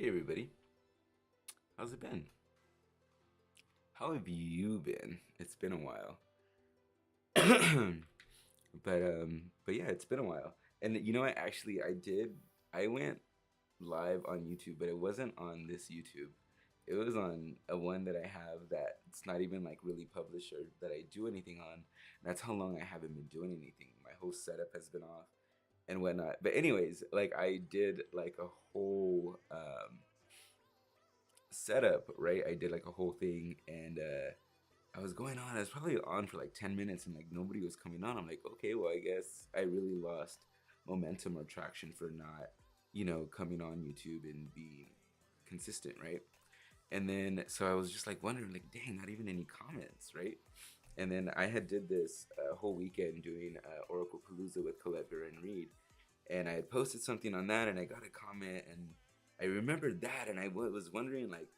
Hey everybody, how's it been? How have you been? It's been a while. but yeah, it's been a while. And you know what? Actually, I went live on YouTube, but it wasn't on this YouTube. It was on a one that I have that it's not even like really published or that I do anything on. That's how long I haven't been doing anything. My whole setup has been off and whatnot. But anyways, like I did like a whole setup, right? I did like a whole thing and I was going on. I was probably on for like 10 minutes and like nobody was coming on. I'm like, okay, well, I guess I really lost momentum or traction for not, coming on YouTube and being consistent, right? And then so I was just like wondering, like, dang, not even any comments, right? And then I had did this whole weekend doing Oracle Palooza with Colette Baron Reed, and I had posted something on that, and I got a comment, and I remembered that, and I was wondering like,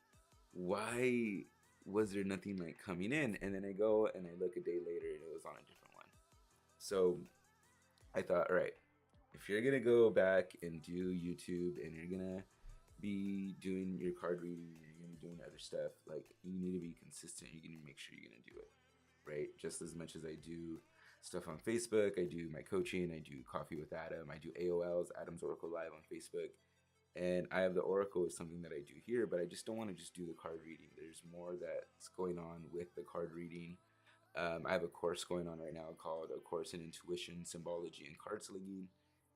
why was there nothing like coming in? And then I go and I look a day later, and it was on a different one. So I thought, all right, if you're gonna go back and do YouTube, and you're gonna be doing your card reading, and you're gonna be doing other stuff, like you need to be consistent. You need to make sure you're gonna do it, right? Just as much as I do stuff on Facebook, I do my coaching, I do Coffee with Adam, I do AOL's Adam's Oracle Live on Facebook, and I have the Oracle is something that I do here, but I just don't want to just do the card reading. There's more that's going on with the card reading. I have a course going on right now called A Course in Intuition, Symbology, and Card Slinging,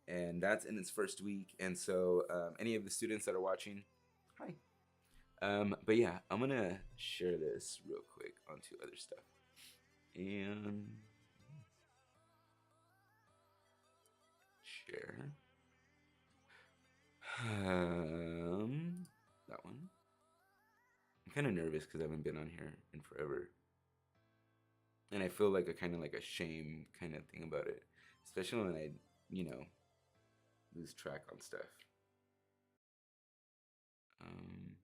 and that's in its first week. And so, any of the students that are watching, hi. But yeah, I'm gonna share this real quick onto other stuff. And share. That one. I'm kind of nervous because I haven't been on here in forever, and I feel like a kind of like a shame kind of thing about it, especially when I, you know, lose track on stuff. Um,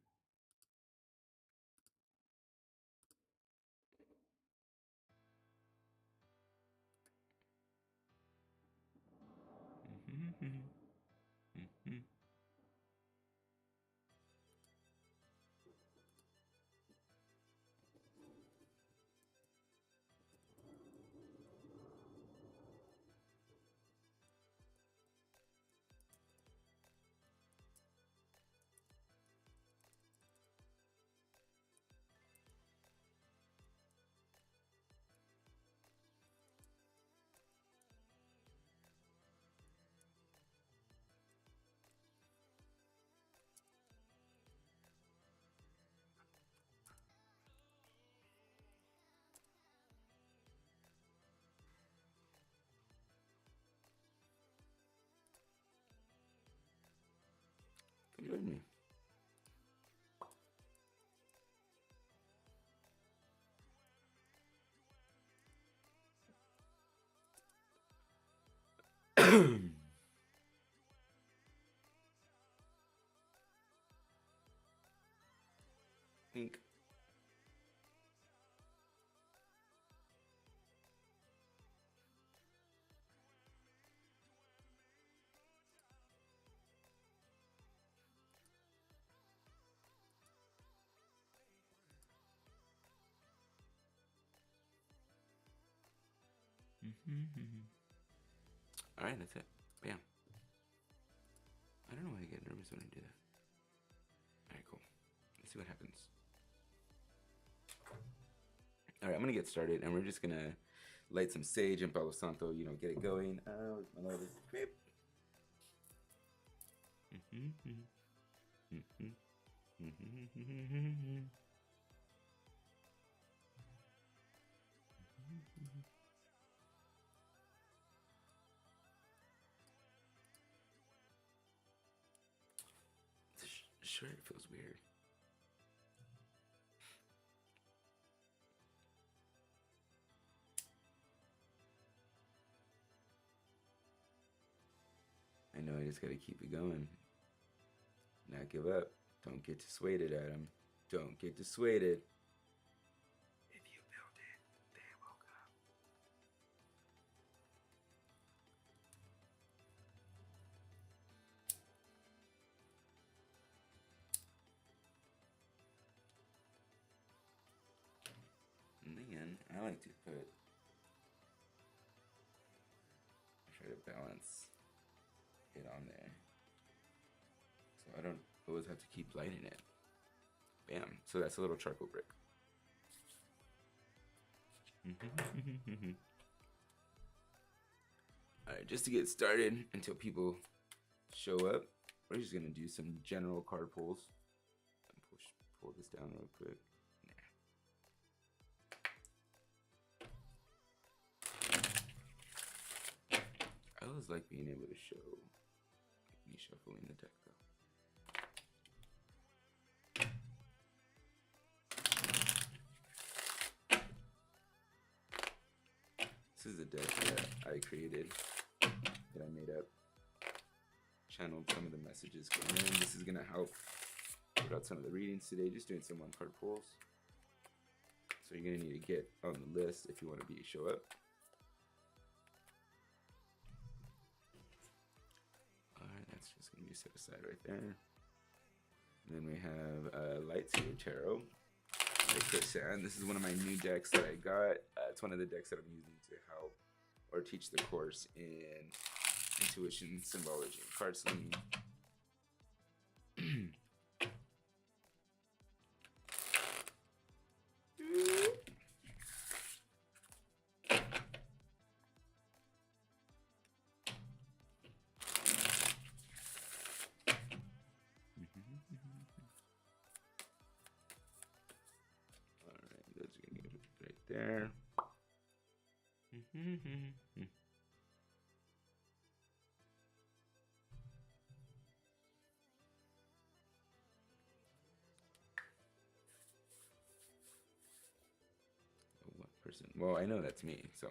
Come join me. Think. All right, that's it. Bam. I don't know why I get nervous when I do that. All right, cool. Let's see what happens. All right, I'm gonna get started, and we're just gonna light some sage and Palo Santo. Get it going. Where's my lighter? Beep. Sure, it feels weird. I know I just gotta keep it going. Not give up. Don't get dissuaded, Adam. Don't get dissuaded. If you build it, they will come. I like to try to balance it on there, so I don't always have to keep lighting it. Bam. So that's a little charcoal brick. Alright, just to get started until people show up, we're just gonna do some general card pulls. Pull this down real quick. I always like being able to show me shuffling the deck though. This is a deck that I created, that I made up, channeled some of the messages going in. This is gonna help put out some of the readings today, just doing some 1-card pulls. So you're gonna need to get on the list if you want to show up. Alright, that's just gonna be set aside right there. And then we have Light Seer Tarot. This is one of my new decks that I got. It's one of the decks that I'm using to help or teach the course in intuition, symbology, and card slinging. There. One person. Well, I know that's me, so.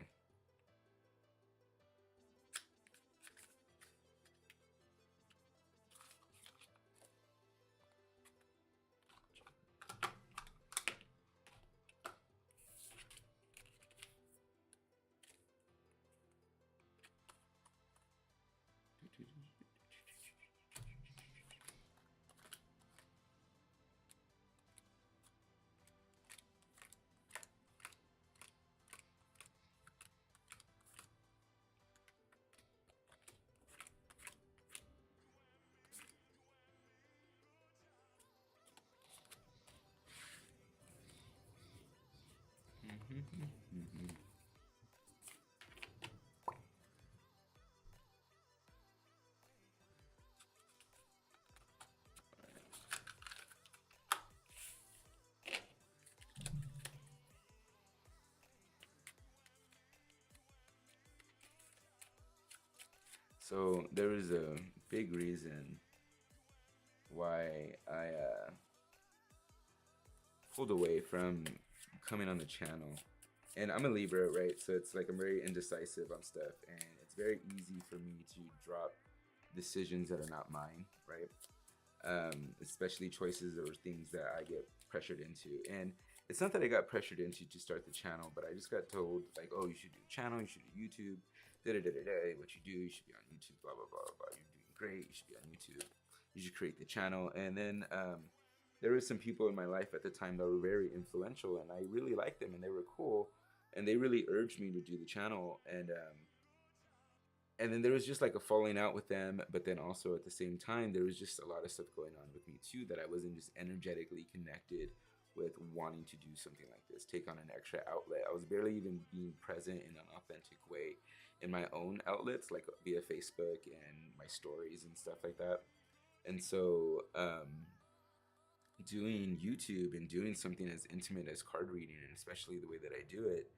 So there was a big reason why I pulled away from coming on the channel. And I'm a Libra, right? So it's like I'm very indecisive on stuff, and it's very easy for me to drop decisions that are not mine, right? Especially choices or things that I get pressured into. And it's not that I got pressured into to start the channel, but I just got told, like, oh, you should do a channel, you should do YouTube, what you do, you should be on YouTube, blah, blah, blah, blah, you're doing great, you should be on YouTube, you should create the channel. And then there was some people in my life at the time that were very influential, and I really liked them, and they were cool, and they really urged me to do the channel. And then there was just like a falling out with them, but then also at the same time, there was just a lot of stuff going on with me too, that I wasn't just energetically connected with wanting to do something like this, take on an extra outlet. I was barely even being present in an authentic way in my own outlets, like via Facebook and my stories and stuff like that. And so doing YouTube and doing something as intimate as card reading, and especially the way that I do it,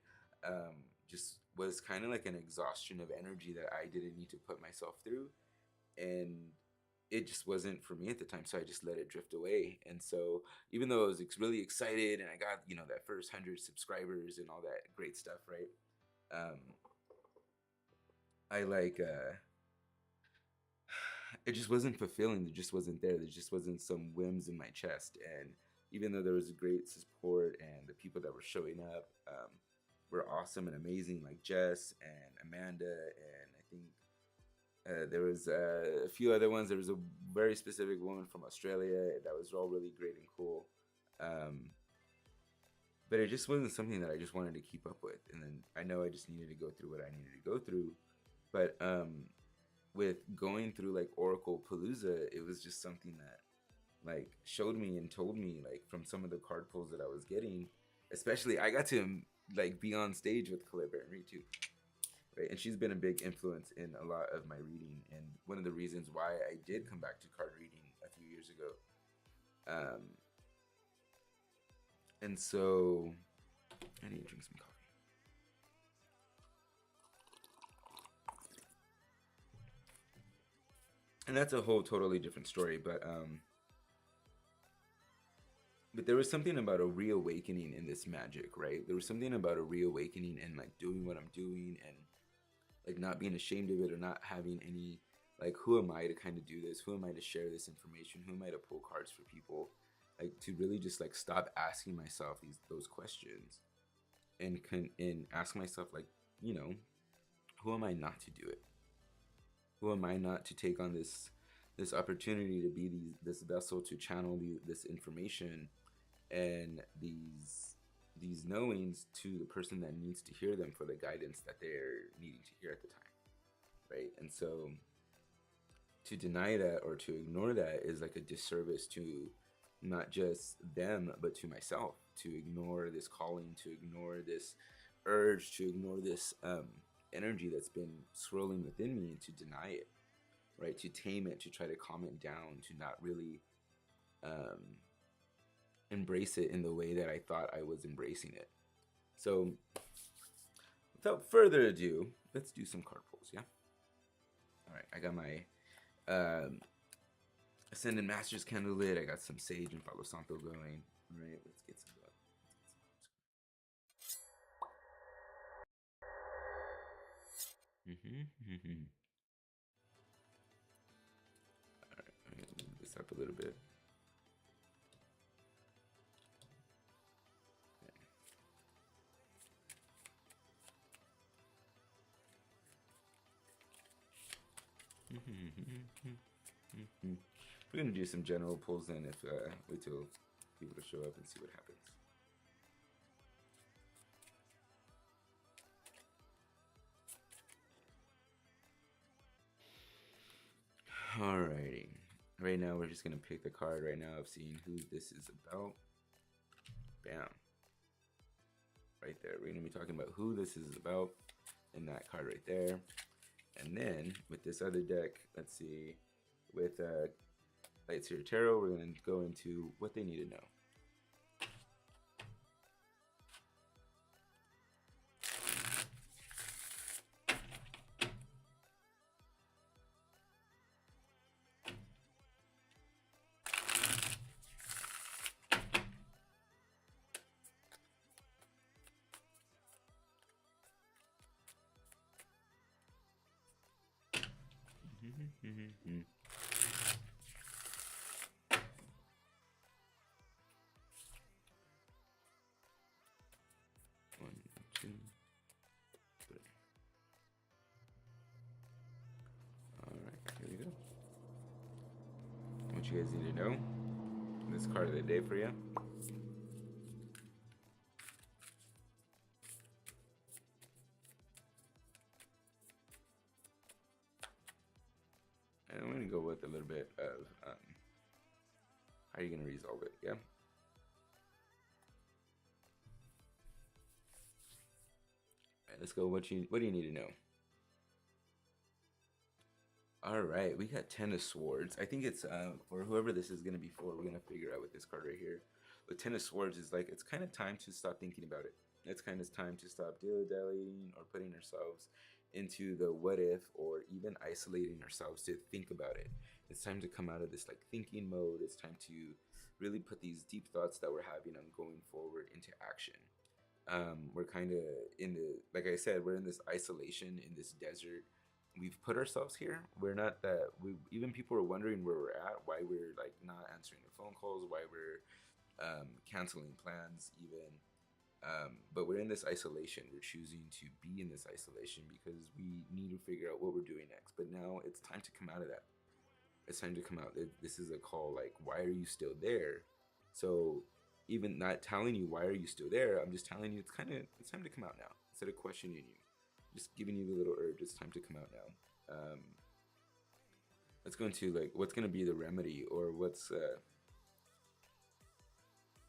just was kind of like an exhaustion of energy that I didn't need to put myself through. And it just wasn't for me at the time, so I just let it drift away. And so even though I was really excited and I got, you know, that first 100 subscribers and all that great stuff, right? It just wasn't fulfilling. It just wasn't there. There just wasn't some whims in my chest. And even though there was great support and the people that were showing up were awesome and amazing, like Jess and Amanda, and I think there was a few other ones. There was a very specific woman from Australia that was all really great and cool. but it just wasn't something that I just wanted to keep up with. And then I know I just needed to go through what I needed to go through. But with going through like Oracle Palooza, it was just something that like showed me and told me, like, from some of the card pulls that I was getting, especially I got to like be on stage with Calibra and read too. Right? And she's been a big influence in a lot of my reading, and one of the reasons why I did come back to card reading a few years ago. And so I need to drink some coffee. And that's a whole totally different story, but there was something about a reawakening in this magic, right? There was something about a reawakening and like doing what I'm doing and like not being ashamed of it, or not having any like, who am I to kind of do this? Who am I to share this information? Who am I to pull cards for people? Like, to really just like stop asking myself those questions and ask myself, like, you know, who am I not to do it? Who am I not to take on this opportunity to be this vessel to channel this information and these knowings to the person that needs to hear them for the guidance that they're needing to hear at the time, right? And so to deny that or to ignore that is like a disservice to not just them, but to myself. To ignore this calling, to ignore this urge, to ignore this energy that's been swirling within me, and to deny it, right? To tame it, to try to calm it down, to not really embrace it in the way that I thought I was embracing it. So without further ado, let's do some card pulls, yeah? All right, I got my Ascended Masters candle lit. I got some Sage and Palo Santo going. All right, let's get some blood. All right, I'm gonna move this up a little bit. We're gonna do some general pulls then. If wait till people to show up and see what happens. Alrighty. Right now we're just gonna pick the card right now of seeing who this is about. Bam. Right there. We're gonna be talking about who this is about in that card right there. And then with this other deck, let's see, with Light Seer Tarot, we're gonna go into what they need to know. One, two, three. Alright, here we go. What you guys need to know, this card of the day for you. And I'm going to go with a little bit of how you're going to resolve it, yeah? Alright, let's go. What do you need to know? Alright, we got Ten of Swords. I think it's, for whoever this is going to be for, we're going to figure out with this card right here. But Ten of Swords is like, it's kind of time to stop thinking about it. It's kind of time to stop dilly-dallying or putting ourselves into the what if, or even isolating ourselves to think about it. It's time to come out of this like thinking mode. It's time to really put these deep thoughts that we're having on going forward into action. We're kind of in the, like I said, we're in this isolation, in this desert. We've put ourselves here. We're not that, even people are wondering where we're at, why we're like not answering the phone calls, why we're canceling plans even. But we're in this isolation. We're choosing to be in this isolation because we need to figure out what we're doing next. But now it's time to come out of that. It's time to come out. This is a call like, why are you still there? So, even not telling you why are you still there. I'm just telling you it's time to come out now. Instead of questioning you, just giving you the little urge. It's time to come out now. Let's go into like what's gonna be the remedy, or what's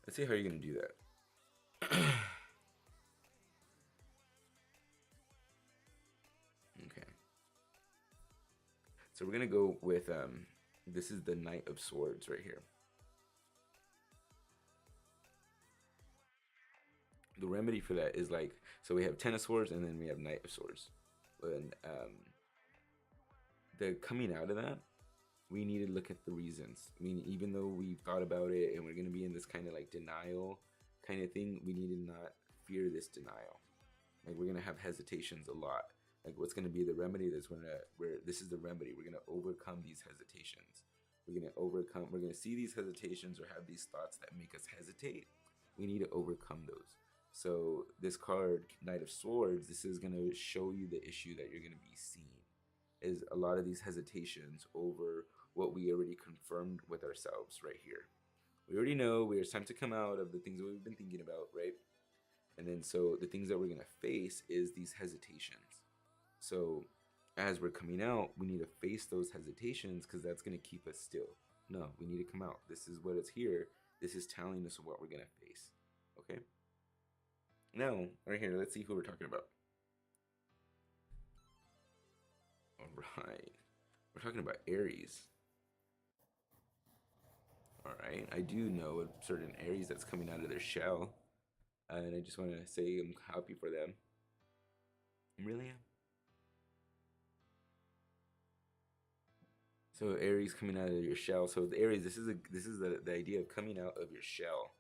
let's see how you're gonna do that. Okay. So we're gonna go with this is the Knight of Swords right here. The remedy for that is like, so we have Ten of Swords and then we have Knight of Swords. And the coming out of that, we need to look at the reasons. I mean, even though we've thought about it and we're gonna be in this kind of like denial kind of thing, we need to not fear this denial. Like we're gonna have hesitations a lot. Like what's gonna be the remedy? This is the remedy. We're gonna overcome these hesitations. We're gonna see these hesitations or have these thoughts that make us hesitate. We need to overcome those. So this card, Knight of Swords, this is gonna show you the issue that you're gonna be seeing. Is a lot of these hesitations over what we already confirmed with ourselves right here. We already know it's time to come out of the things that we've been thinking about, right? And then so the things that we're gonna face is these hesitations. So as we're coming out, we need to face those hesitations because that's gonna keep us still. No, we need to come out. This is what is here. This is telling us what we're gonna face. Okay? Now, right here, let's see who we're talking about. Alright. We're talking about Aries. Alright. I do know a certain Aries that's coming out of their shell. And I just want to say I'm happy for them. I really am. So Aries coming out of your shell. So the Aries, this is the idea of coming out of your shell,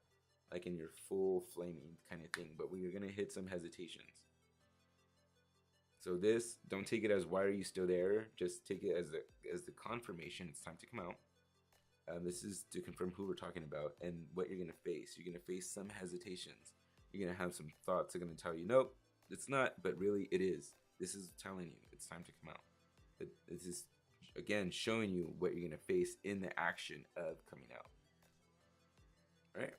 like in your full flaming kind of thing. But we're gonna hit some hesitations. So this, don't take it as why are you still there. Just take it as the confirmation. It's time to come out. This is to confirm who we're talking about and what you're gonna face. You're gonna face some hesitations. You're gonna have some thoughts that are gonna tell you, nope, it's not, but really it is. This is telling you it's time to come out. But this is again showing you what you're gonna face in the action of coming out. All right,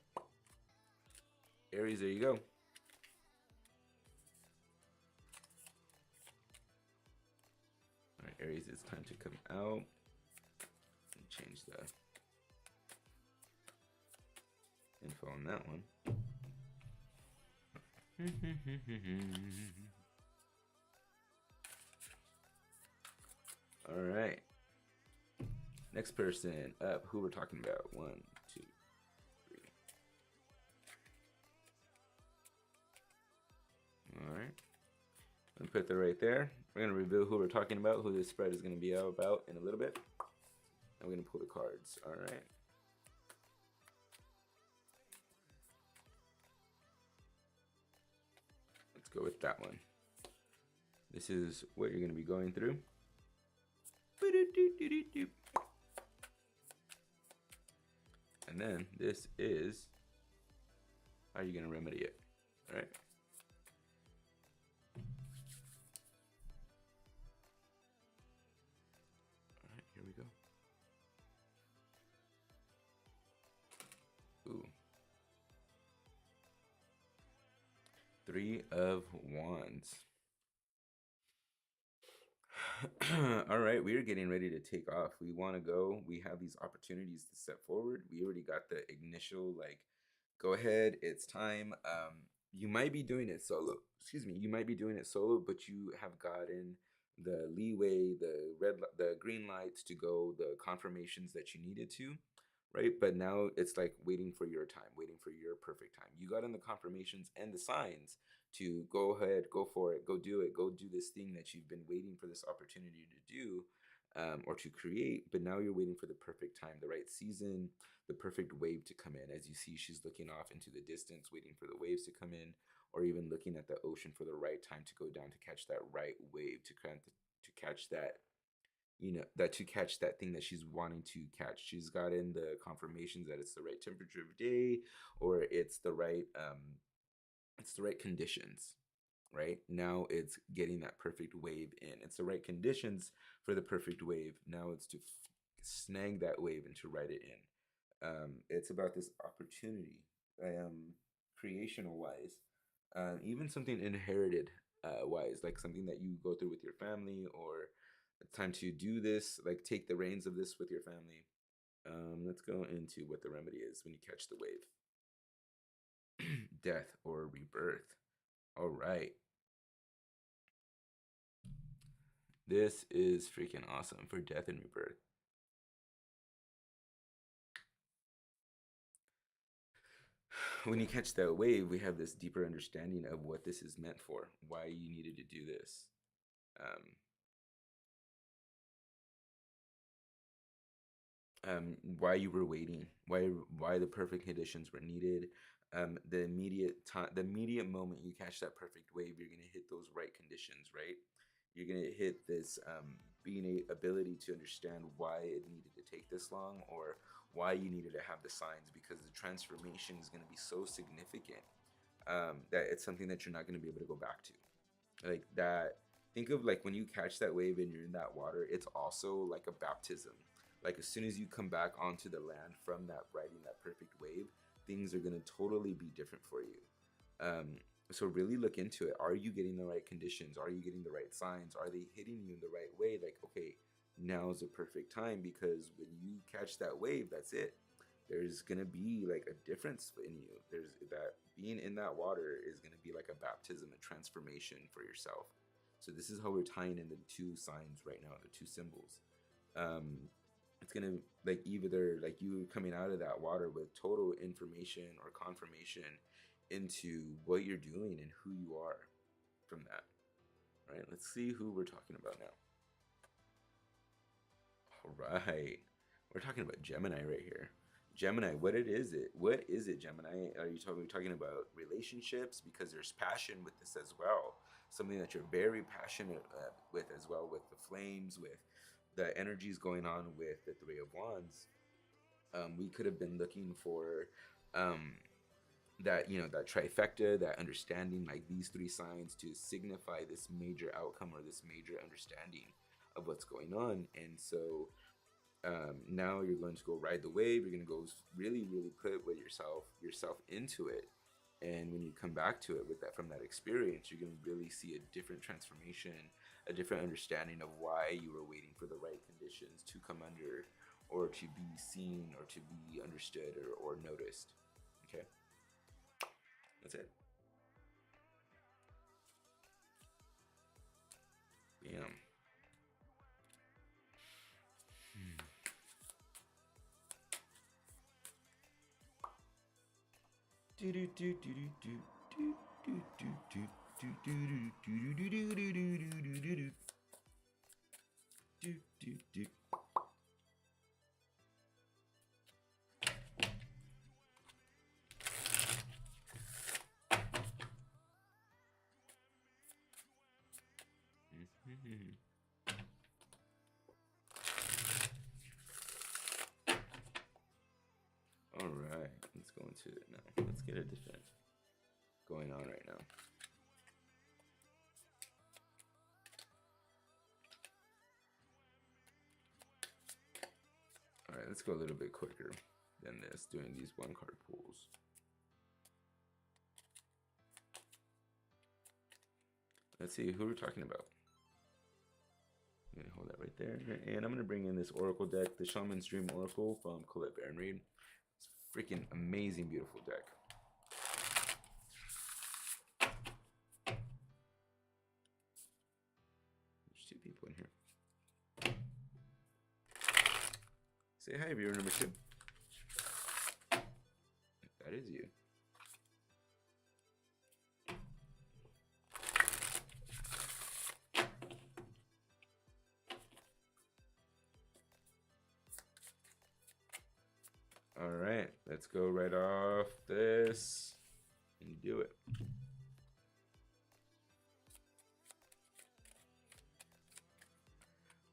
Aries, there you go. All right, Aries, it's time to come out. Change the info on that one. All right. Next person up. Who we're talking about? 1, 2, 3. All right. I'm gonna put that right there. We're gonna reveal who we're talking about, who this spread is gonna be about in a little bit. And we're gonna pull the cards. All right. Let's go with that one. This is what you're gonna be going through. And then this is how you're gonna remedy it. All right. All right, here we go. Ooh. 3 of Wands. All right, we are getting ready to take off. We want to go. We have these opportunities to step forward. We already got the initial, like, go ahead, it's time. You might be doing it solo. Excuse me. You might be doing it solo, but you have gotten the leeway, the green lights to go, the confirmations that you needed to, right? But now it's like waiting for your time, waiting for your perfect time. You got in the confirmations and the signs to go ahead, go for it, go do this thing that you've been waiting for this opportunity to do, or to create. But now you're waiting for the perfect time, the right season, the perfect wave to come in. As you see, she's looking off into the distance, waiting for the waves to come in, or even looking at the ocean for the right time to go down to catch that right wave, to catch that, to catch that thing that she's wanting to catch. She's gotten the confirmations that it's the right temperature of day, or it's the right conditions. Right now, it's getting that perfect wave in. It's the right conditions for the perfect wave. Now it's to snag that wave and to ride it in. It's about this opportunity, creational wise, even something inherited wise, like something that you go through with your family, or it's time to do this, like take the reins of this with your family. Let's go into what the remedy is when you catch the wave. Death or rebirth. All right. This is freaking awesome for death and rebirth. When you catch that wave, we have this deeper understanding of what this is meant for, why you needed to do this. Why you were waiting, why the perfect conditions were needed. The immediate time, the immediate moment you catch that perfect wave, you're gonna hit those right conditions, right? You're gonna hit this being a ability to understand why it needed to take this long, or why you needed to have the signs, because the transformation is gonna be so significant that it's something that you're not gonna be able to go back to. Like that, think of like when you catch that wave and you're in that water, it's also like a baptism. Like as soon as you come back onto the land from that riding that perfect wave, things are going to totally be different for you. So really look into it. Are you getting the right conditions? Are you getting the right signs? Are they hitting you in the right way? Like, okay, now's the perfect time, because when you catch that wave, that's it. There's gonna be like a difference in you. There's that being in that water is gonna be like a baptism, a transformation for yourself. So this is how we're tying in the two signs right now, the two symbols. It's gonna like either like you coming out of that water with total information or confirmation into what you're doing and who you are from that. Right? Let's see who we're talking about now. All right, we're talking about Gemini right here. Gemini, what is it? What is it, Gemini? Are you talking about relationships? Because there's passion with this as well. Something that you're very passionate with as well, with the flames, with the energies going on with the Three of Wands. We could have been looking for that, that trifecta, that understanding, like these three signs to signify this major outcome or this major understanding of what's going on. And so now you're going to go ride the wave. You're going to go really, really put with yourself into it. And when you come back to it with that, from that experience, you're going to really see a different transformation, a different understanding of why you were waiting for the right conditions to come under, or to be seen, or to be understood, or noticed. Okay, that's it. Bam. All right, let's go into it now. Let's get a different going on right now. All right, let's go a little bit quicker than this, doing these one card pulls. Let's see who we're talking about. I'm gonna hold that right there, and I'm gonna bring in this Oracle deck, the Shaman's Dream Oracle from Colette Baron-Reid. It's a freaking amazing, beautiful deck. There's two people in here. Say hi, viewer number 2. That is you. All right, let's go right off this and do it.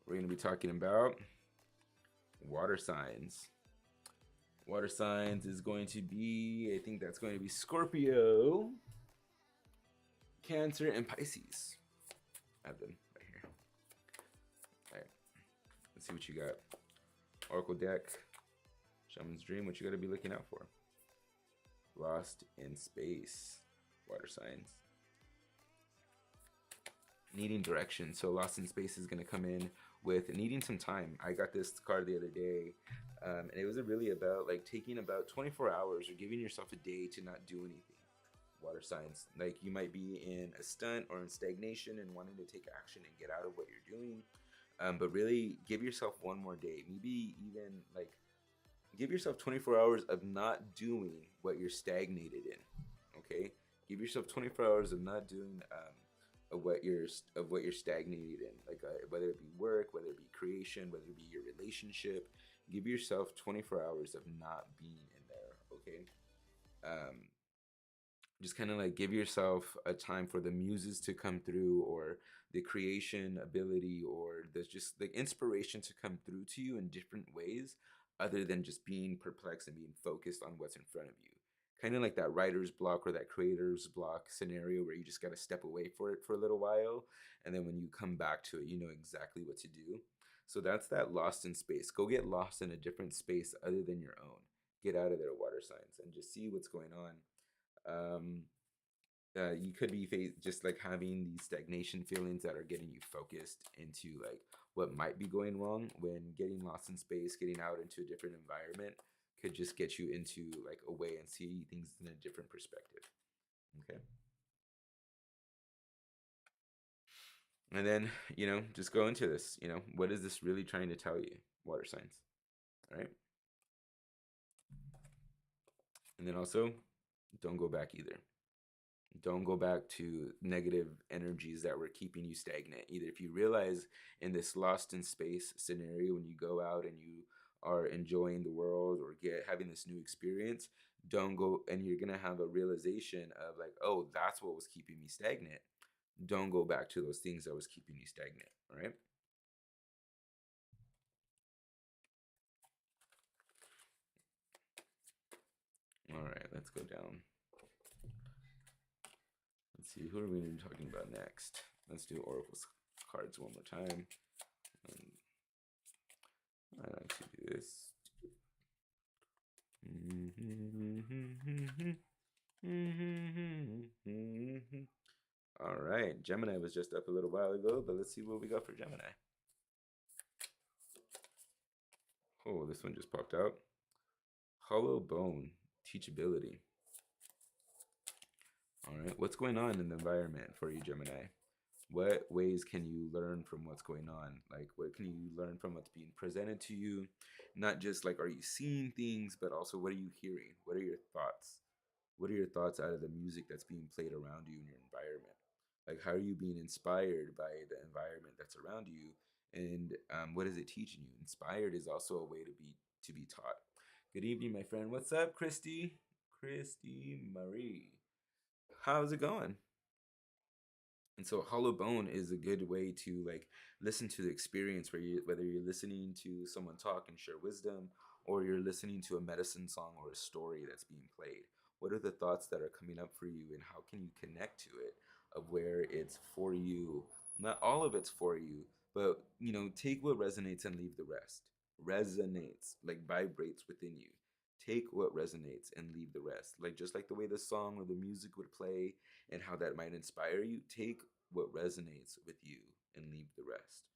We're going to be talking about water signs. Water signs is going to be, I think that's going to be Scorpio, Cancer, and Pisces. I have them right here. All right, let's see what you got. Oracle deck, Shaman's Dream, what you got to be looking out for. Lost in space, water signs. Needing direction. So Lost in Space is going to come in with needing some time. I got this card the other day, and it was really about like taking about 24 hours or giving yourself a day to not do anything. Water signs. Like you might be in a stunt or in stagnation and wanting to take action and get out of what you're doing. But really give yourself one more day. Maybe even like give yourself 24 hours of not doing what you're stagnated in. Okay? Give yourself 24 hours of not doing of what you're stagnated in, like whether it be work, whether it be creation, whether it be your relationship. Give yourself 24 hours of not being in there. Okay? Just kind of like give yourself a time for the muses to come through, or the creation ability, or there's just the inspiration to come through to you in different ways other than just being perplexed and being focused on what's in front of you. Kind of like that writer's block or that creator's block scenario where you just got to step away for it for a little while, and then when you come back to it, you know exactly what to do. So that's that lost in space. Go get lost in a different space other than your own. Get out of there, water signs, and just see what's going on. You could be just like having these stagnation feelings that are getting you focused into like what might be going wrong, when getting lost in space, getting out into a different environment could just get you into like a way and see things in a different perspective. Okay. And then, just go into this, what is this really trying to tell you? Water signs. All right. And then also, don't go back either. Don't go back to negative energies that were keeping you stagnant. Either if you realize in this lost in space scenario, when you go out and you are enjoying the world or having this new experience, don't go, and you're gonna have a realization of like, oh, that's what was keeping me stagnant. Don't go back to those things that was keeping you stagnant. All right. All right, let's go down. Let's see, who are we going to be talking about next? Let's do Oracle's cards one more time. I like to do this. All right, Gemini was just up a little while ago, but let's see what we got for Gemini. Oh, this one just popped out. Hollow Bone, Teachability. All right, what's going on in the environment for you, Gemini? What ways can you learn from what's going on? Like, what can you learn from what's being presented to you? Not just like, are you seeing things, but also what are you hearing? What are your thoughts? What are your thoughts out of the music that's being played around you in your environment? Like, how are you being inspired by the environment that's around you? And what is it teaching you? Inspired is also a way to be taught. Good evening, my friend. What's up, Christy? Christy Marie. How's it going? And so hollow bone is a good way to like listen to the experience, whether you're listening to someone talk and share wisdom, or you're listening to a medicine song or a story that's being played. What are the thoughts that are coming up for you, and how can you connect to it, of where it's for you? Not all of it's for you, but take what resonates and leave the rest. Resonates, like vibrates within you. Take what resonates and leave the rest. Like just like the way the song or the music would play and how that might inspire you, take what resonates with you and leave the rest.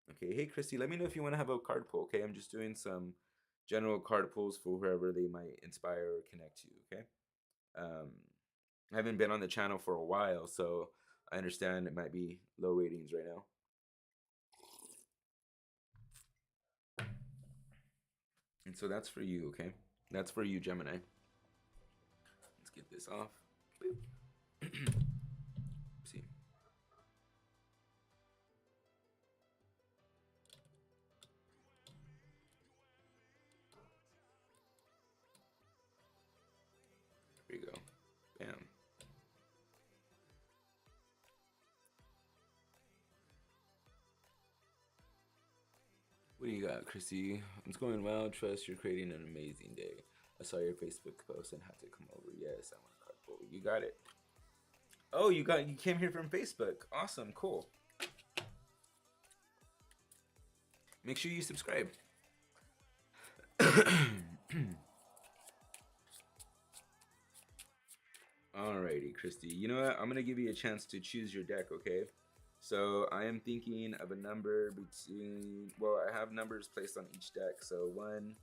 Okay, hey Christy, let me know if you want to have a card pull. Okay, I'm just doing some general card pulls for whoever they might inspire or connect to. Okay, I haven't been on the channel for a while, so I understand it might be low ratings right now. And so that's for you. Okay, that's for you, Gemini. Let's get this off. See. Here you go. Bam. What do you got, Chrissy? It's going well. Trust you're creating an amazing day. I saw your Facebook post and had to come over. Yes, I want a card pull. You got it. Oh, you came here from Facebook. Awesome, cool. Make sure you subscribe. Alrighty, Christy. You know what? I'm gonna give you a chance to choose your deck, okay? So I am thinking of a number between, well, I have numbers placed on each deck. So 1,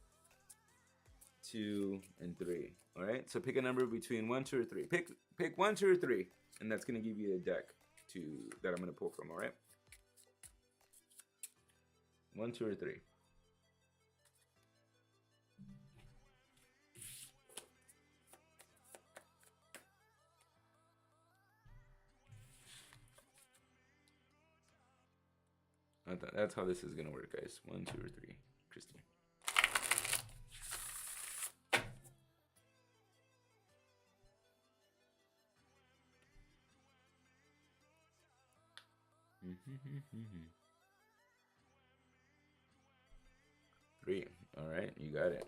2, and 3. Alright? So pick a number between 1, 2, or 3. Pick 1, 2, or 3. And that's gonna give you a deck that I'm gonna pull from, alright? 1, 2, or 3. That's how this is gonna work, guys. 1, 2, or 3. Christy. Three. Alright, you got it.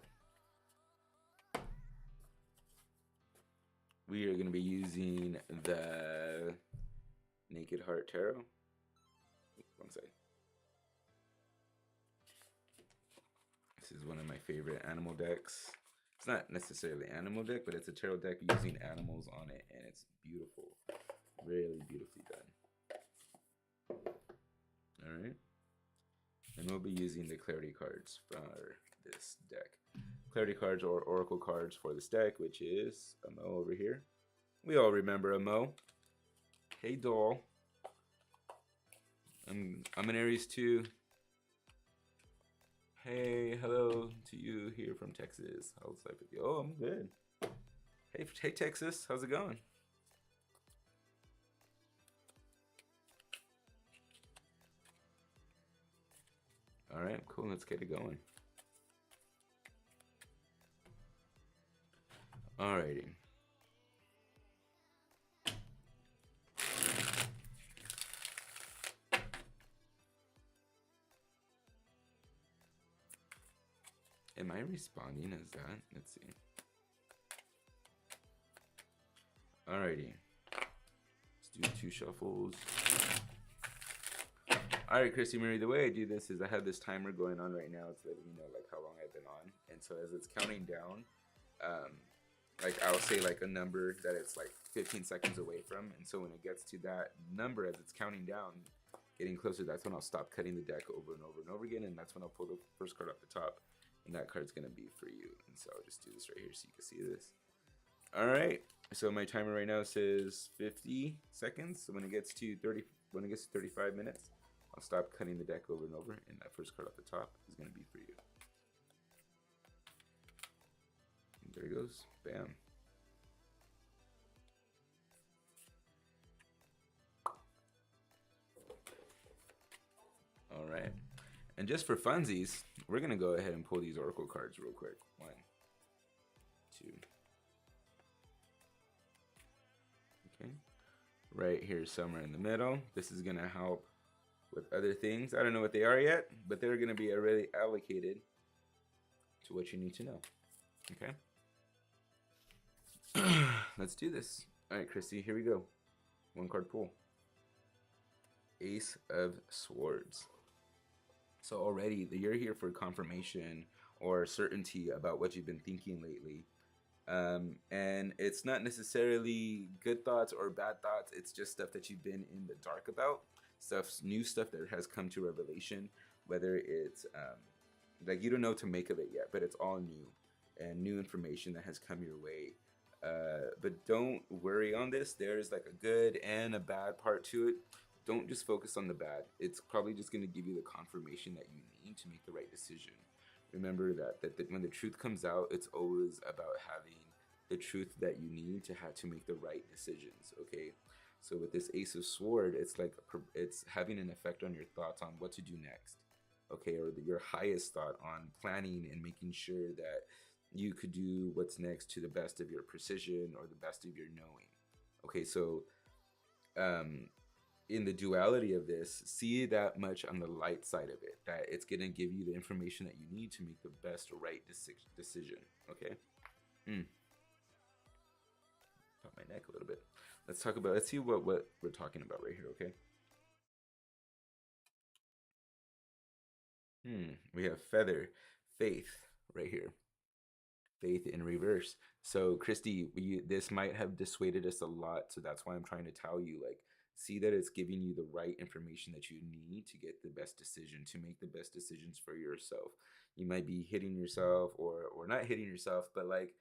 We are gonna be using the Naked Heart Tarot. One sec. This is one of my favorite animal decks. It's not necessarily an animal deck, but it's a tarot deck using animals on it, and it's beautiful. Really beautifully done. Alright. And we'll be using the clarity cards for this deck. Clarity cards or oracle cards for this deck, which is a Mo over here. We all remember a Mo. Hey doll. I'm an Aries too. Hey, hello to you here from Texas. How's life with you? Oh, I'm good. Hey Texas, how's it going? All right, cool. Let's get it going. Alrighty. Am I responding as that? Let's see. Alrighty. Let's do 2 shuffles. Alright, Christy Marie, the way I do this is I have this timer going on right now. It's letting me know like how long I've been on. And so as it's counting down, like I'll say like a number that it's like 15 seconds away from. And so when it gets to that number as it's counting down, getting closer, that's when I'll stop cutting the deck over and over and over again. And that's when I'll pull the first card off the top. And that card's gonna be for you. And so I'll just do this right here so you can see this. Alright, so my timer right now says 50 seconds. So when it gets to 35 minutes, I'll stop cutting the deck over and over, and that first card off the top is gonna be for you. And there it goes. Bam. Alright. And just for funsies, we're gonna go ahead and pull these oracle cards real quick. 1, 2. Okay. Right here somewhere in the middle. This is gonna help with other things. I don't know what they are yet, but they're gonna be already allocated to what you need to know. Okay. Let's do this. Alright, Christy, here we go. 1 card pull. Ace of Swords. So already you're here for confirmation or certainty about what you've been thinking lately. And it's not necessarily good thoughts or bad thoughts. It's just stuff that you've been in the dark about. New stuff that has come to revelation. Whether it's like you don't know what to make of it yet, but it's all new and new information that has come your way. But don't worry on this. There's like a good and a bad part to it. Don't just focus on the bad. It's probably just going to give you the confirmation that you need to make the right decision. Remember that when the truth comes out, it's always about having the truth that you need to have to make the right decisions, okay? So with this Ace of Sword, it's like it's having an effect on your thoughts on what to do next, okay? Or your highest thought on planning and making sure that you could do what's next to the best of your precision or the best of your knowing, okay? So in the duality of this, see that much on the light side of it, that it's going to give you the information that you need to make the best or right decision, okay? Pop my neck a little bit. Let's see what we're talking about right here, okay? We have feather, faith right here. faith in reverse. So Christy, this might have dissuaded us a lot. So that's why I'm trying to tell you, like, see that it's giving you the right information that you need to get the best decision, to make the best decisions for yourself. You might be hitting yourself or not hitting yourself, but like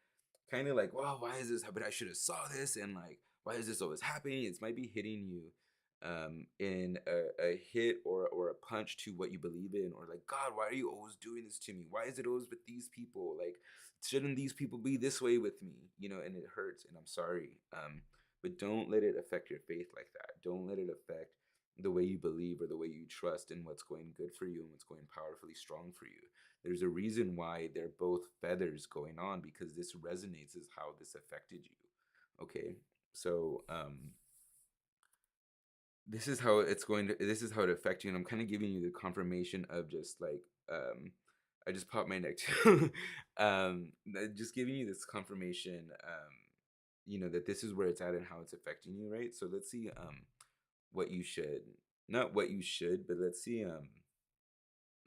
kind of like, wow, why is this happening? I should have saw this, and like, why is this always happening? It might be hitting you in a hit or a punch to what you believe in, or like, God, why are you always doing this to me? Why is it always with these people? Like, shouldn't these people be this way with me? You know, and it hurts, and I'm sorry. But don't let it affect your faith like that. Don't let it affect the way you believe or the way you trust in what's going good for you and what's going powerfully strong for you. There's a reason why they're both feathers going on, because this resonates as how this affected you. Okay, so this is how it's going to, this is how it affects you, and I'm kind of giving you the confirmation of just like I just popped my neck too. Just giving you this confirmation, you know, that this is where it's at and how it's affecting you, right? So let's see what you should, not what you should, but let's see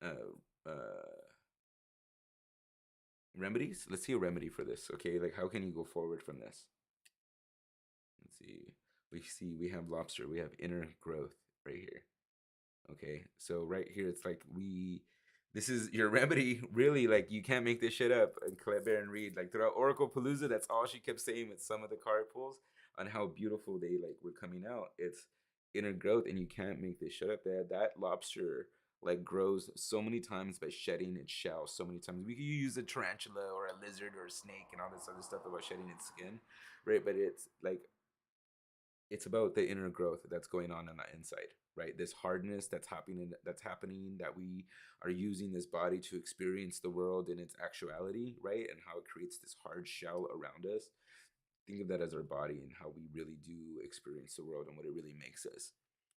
uh remedies. Let's see a remedy for this. Okay, like how can you go forward from this? Let's see, we have lobster, we have inner growth right here. Okay, so right here it's like this is your remedy. Really, like, you can't make this shit up. And Colette Baron Reed, like, throughout Oracle Palooza, that's all she kept saying with some of the card pulls on how beautiful they like were coming out. It's inner growth, and you can't make this shit up. That lobster like grows so many times by shedding its shell so many times. We could use a tarantula or a lizard or a snake and all this other stuff about shedding its skin, right? But it's like, it's about the inner growth that's going on the inside, right? This hardness that's happening, that we are using this body to experience the world in its actuality, right? And how it creates this hard shell around us. Think of that as our body and how we really do experience the world and what it really makes us.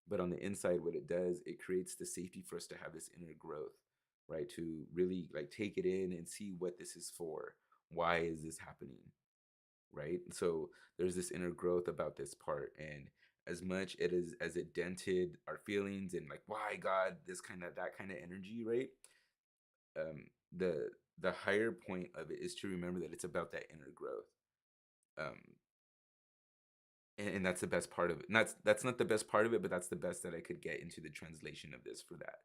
But on the inside, what it does, it creates the safety for us to have this inner growth, right? To really like take it in and see what this is for. Why is this happening? Right? So there's this inner growth about this part, and as much it is as it dented our feelings and like, why God, this kind of, that kind of energy, right? Um, the higher point of it is to remember that it's about that inner growth. Um, and that's the best part of it. And that's not the best part of it, but that's the best that I could get into the translation of this for that.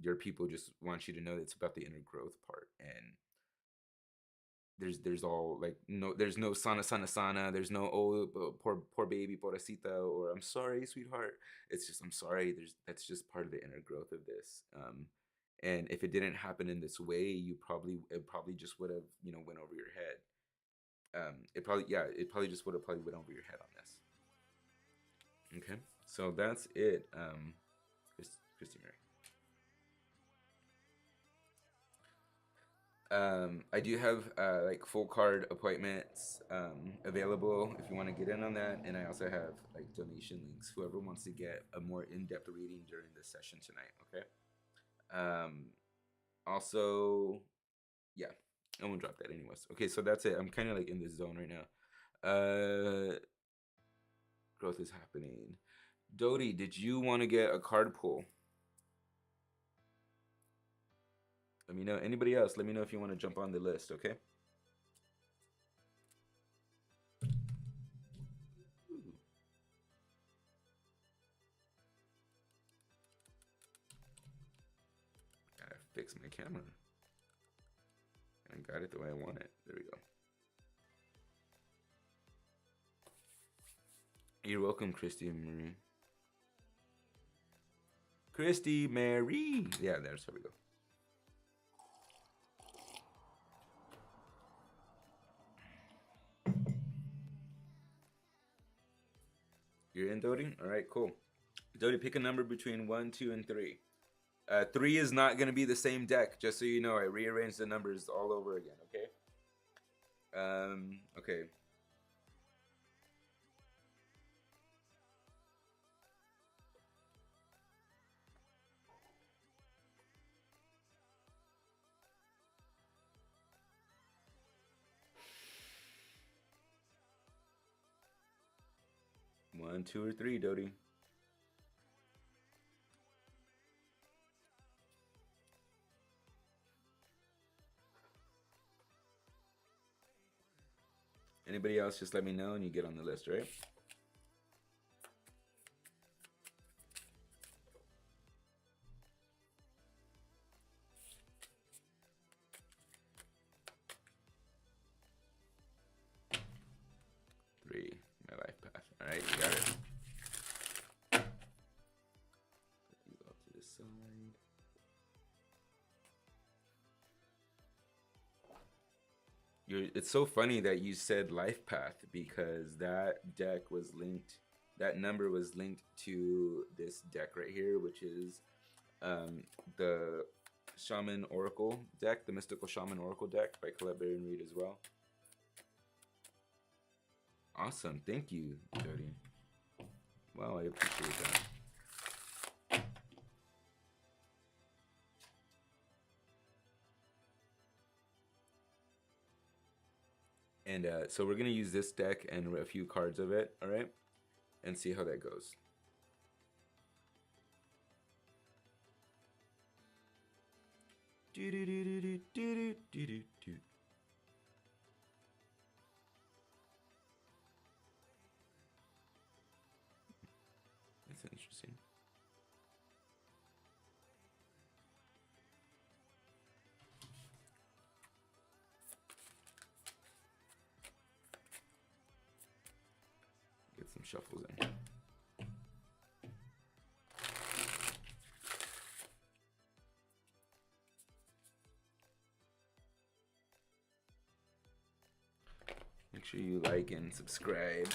Your people just want you to know that it's about the inner growth part, and there's all like, no, there's no sana, there's no, oh, poor baby, pobrecita, or I'm sorry sweetheart. It's just, I'm sorry. That's just part of the inner growth of this. And if it didn't happen in this way, it probably just would have, you know, went over your head. It probably just would have probably went over your head on this. Okay, so that's it. Christy Mary. I do have like full card appointments available if you want to get in on that, and I also have like donation links. Whoever wants to get a more in-depth reading during this session tonight. Okay. Also, yeah, I won't drop that anyways. Okay, so that's it. I'm kind of like in this zone right now. Growth is happening. Dodie, did you want to get a card pull? Let me know. Anybody else? Let me know if you want to jump on the list, okay? Ooh. Gotta fix my camera. And I got it the way I want it. There we go. You're welcome, Christy Marie. Christy Mary. Yeah, there's how we go. You're in, Dodie? All right, cool. Dodie, pick a number between 1, 2, and 3. 3 is not going to be the same deck, just so you know. I rearranged the numbers all over again, okay? Okay. One, 2, or 3, Dodie. Anybody else, just let me know and you get on the list, right? Three, my life path. All right, you got it. You go to the side. It's so funny that you said life path, because that deck was linked, that number was linked to this deck right here, which is the Shaman Oracle deck, the Mystical Shaman Oracle deck by Colette Baron Reed as well. Awesome, thank you, Jody. Wow, I appreciate that. And so we're gonna use this deck and a few cards of it, all right, and see how that goes. That's interesting. Get some shuffles in. Make sure you like and subscribe.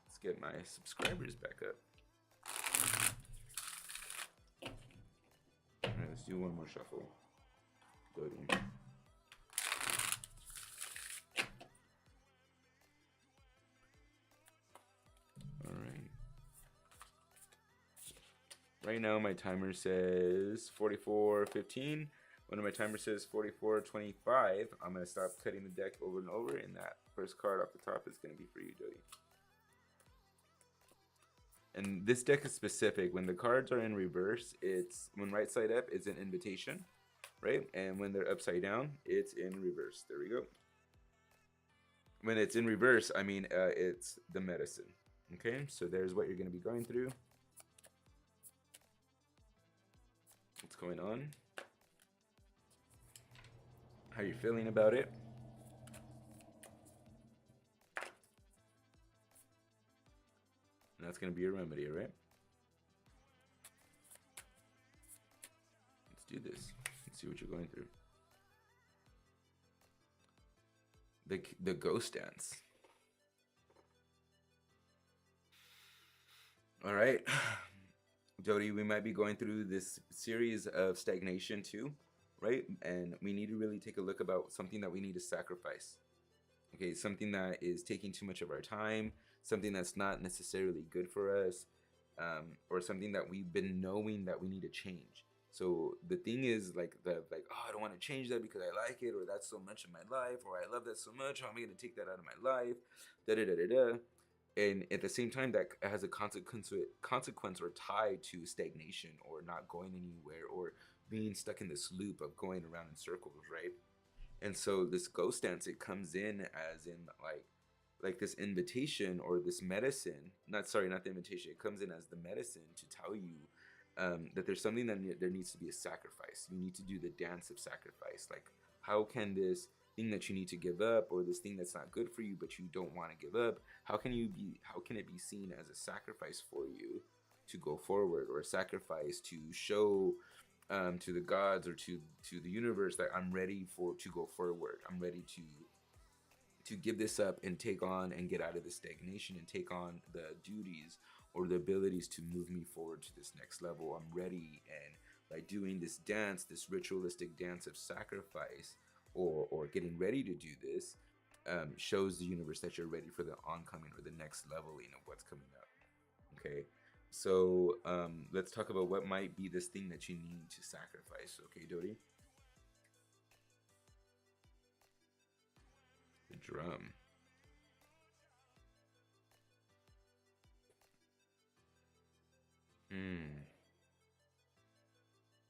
Let's get my subscribers back up. All right, let's do one more shuffle. Loading. All right. Right now my timer says 44:15. One of my timers says 44:25. I'm going to stop cutting the deck over and over, and that first card off the top is going to be for you, Jody. And this deck is specific. When the cards are in reverse, it's, when right side up, it's an invitation, right? And when they're upside down, it's in reverse. There we go. When it's in reverse, I mean, it's the medicine. Okay, so there's what you're going to be going through. What's going on? How you feeling about it? And that's going to be your remedy, right? Let's do this. Let's see what you're going through. The ghost dance. All right, Jody, we might be going through this series of stagnation too, right? And we need to really take a look about something that we need to sacrifice. Okay, something that is taking too much of our time, something that's not necessarily good for us, or something that we've been knowing that we need to change. So the thing is, like, oh, I don't want to change that because I like it, or that's so much of my life, or I love that so much, how am I going to take that out of my life? Da da da da da. And at the same time, that has a consequence or tie to stagnation, or not going anywhere, or being stuck in this loop of going around in circles, right? And so this ghost dance, it comes in as in like this invitation or this medicine. Not the invitation. It comes in as the medicine to tell you that there's something that there needs to be a sacrifice. You need to do the dance of sacrifice. Like, how can this thing that you need to give up, or this thing that's not good for you but you don't want to give up, how can it be seen as a sacrifice for you to go forward, or a sacrifice to show to the gods or to the universe that I'm ready to go forward. I'm ready to give this up and take on and get out of the stagnation and take on the duties or the abilities to move me forward to this next level. I'm ready, and by doing this dance, this ritualistic dance of sacrifice, or getting ready to do this, shows the universe that you're ready for the oncoming or the next leveling of what's coming up. Okay, so let's talk about what might be this thing that you need to sacrifice. Okay, Dodi? The drum.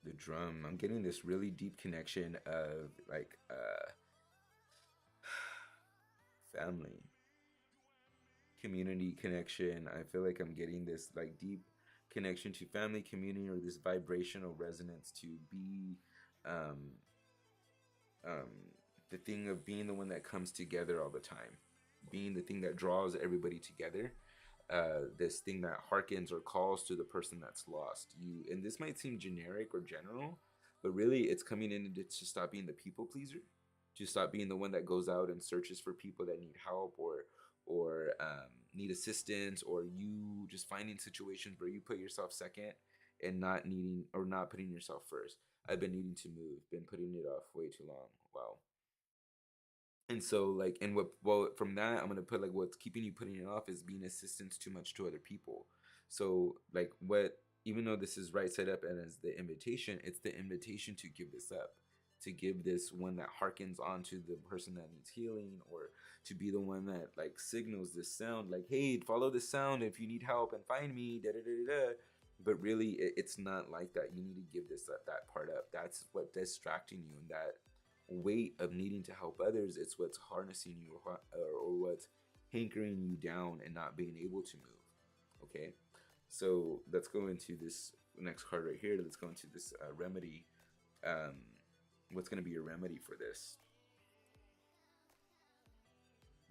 The drum. I'm getting this really deep connection of family, community, connection. I feel like I'm getting this like deep connection to family, community, or this vibrational resonance to be um, um, the thing of being the one that comes together all the time, being the thing that draws everybody together. This thing that harkens or calls to the person that's lost. You, and this might seem generic or general, but really it's coming in to stop being the people pleaser, to stop being the one that goes out and searches for people that need help or need assistance, or you just finding situations where you put yourself second and not needing or not putting yourself first. I've been needing to move, been putting it off way too long. Wow. And so like, and what, well, from that I'm gonna put like what's keeping you putting it off is being assistance too much to other people. So like what, even though this is right side up and as the invitation, it's the invitation to give this up, to give this one that harkens on to the person that needs healing, or to be the one that like signals this sound like, hey, follow this sound if you need help and find me, da da da da. But really it's not like that. You need to give this up, that part up. That's what distracting you, and that weight of needing to help others, it's what's harnessing you, or what's hankering you down and not being able to move. Okay, so let's go into this next card right here. Let's go into this remedy. What's going to be your remedy for this?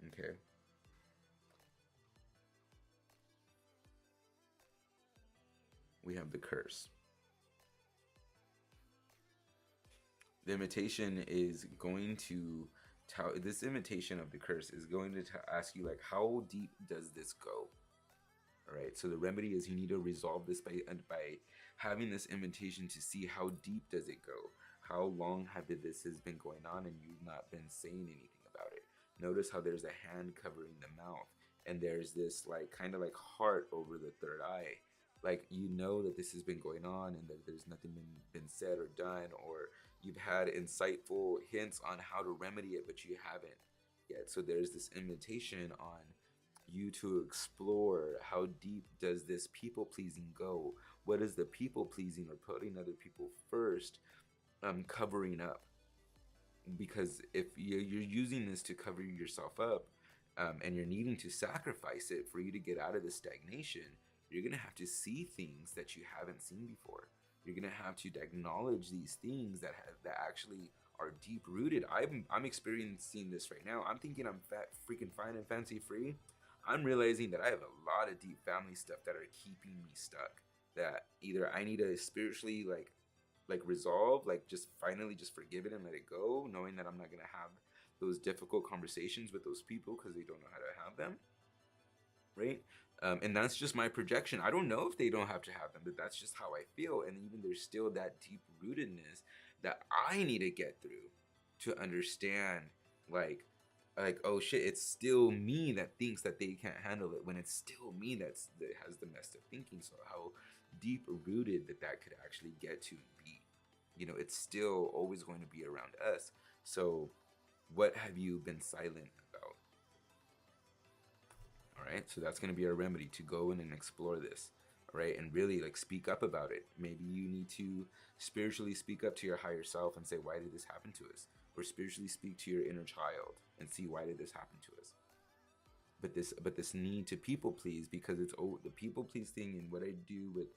Okay, we have the curse. The invitation is going to tell, this invitation of the curse is going to ask you like, how deep does this go? All right, so the remedy is you need to resolve this by having this invitation to see how deep does it go. How long have this has been going on and you've not been saying anything about it? Notice how there's a hand covering the mouth, and there's this like kind of like heart over the third eye. Like, you know that this has been going on and that there's nothing been said or done, or you've had insightful hints on how to remedy it, but you haven't yet. So there's this invitation on you to explore how deep does this people pleasing go. What is the people pleasing or putting other people first covering up? Because if you're using this to cover yourself up, and you're needing to sacrifice it for you to get out of the stagnation, you're gonna have to see things that you haven't seen before. You're gonna have to acknowledge these things that actually are deep rooted. I'm experiencing this right now. I'm thinking I'm freaking fine and fancy free. I'm realizing that I have a lot of deep family stuff that are keeping me stuck. That either I need to spiritually like resolve, like just finally just forgive it and let it go, knowing that I'm not gonna have those difficult conversations with those people because they don't know how to have them, right? And that's just my projection. I don't know if they don't have to have them, but that's just how I feel. And even there's still that deep rootedness that I need to get through to understand, like oh shit, it's still me that thinks that they can't handle it, when it's still me that has the messed up thinking. So how deep rooted that could actually get to and be, you know, it's still always going to be around us. So what have you been silent about? All right, so that's going to be our remedy, to go in and explore this. All right, and really like speak up about it. Maybe you need to spiritually speak up to your higher self and say, why did this happen to us? Or spiritually speak to your inner child and see, why did this happen to us? But this need to people please, because it's the people please thing. And what I do with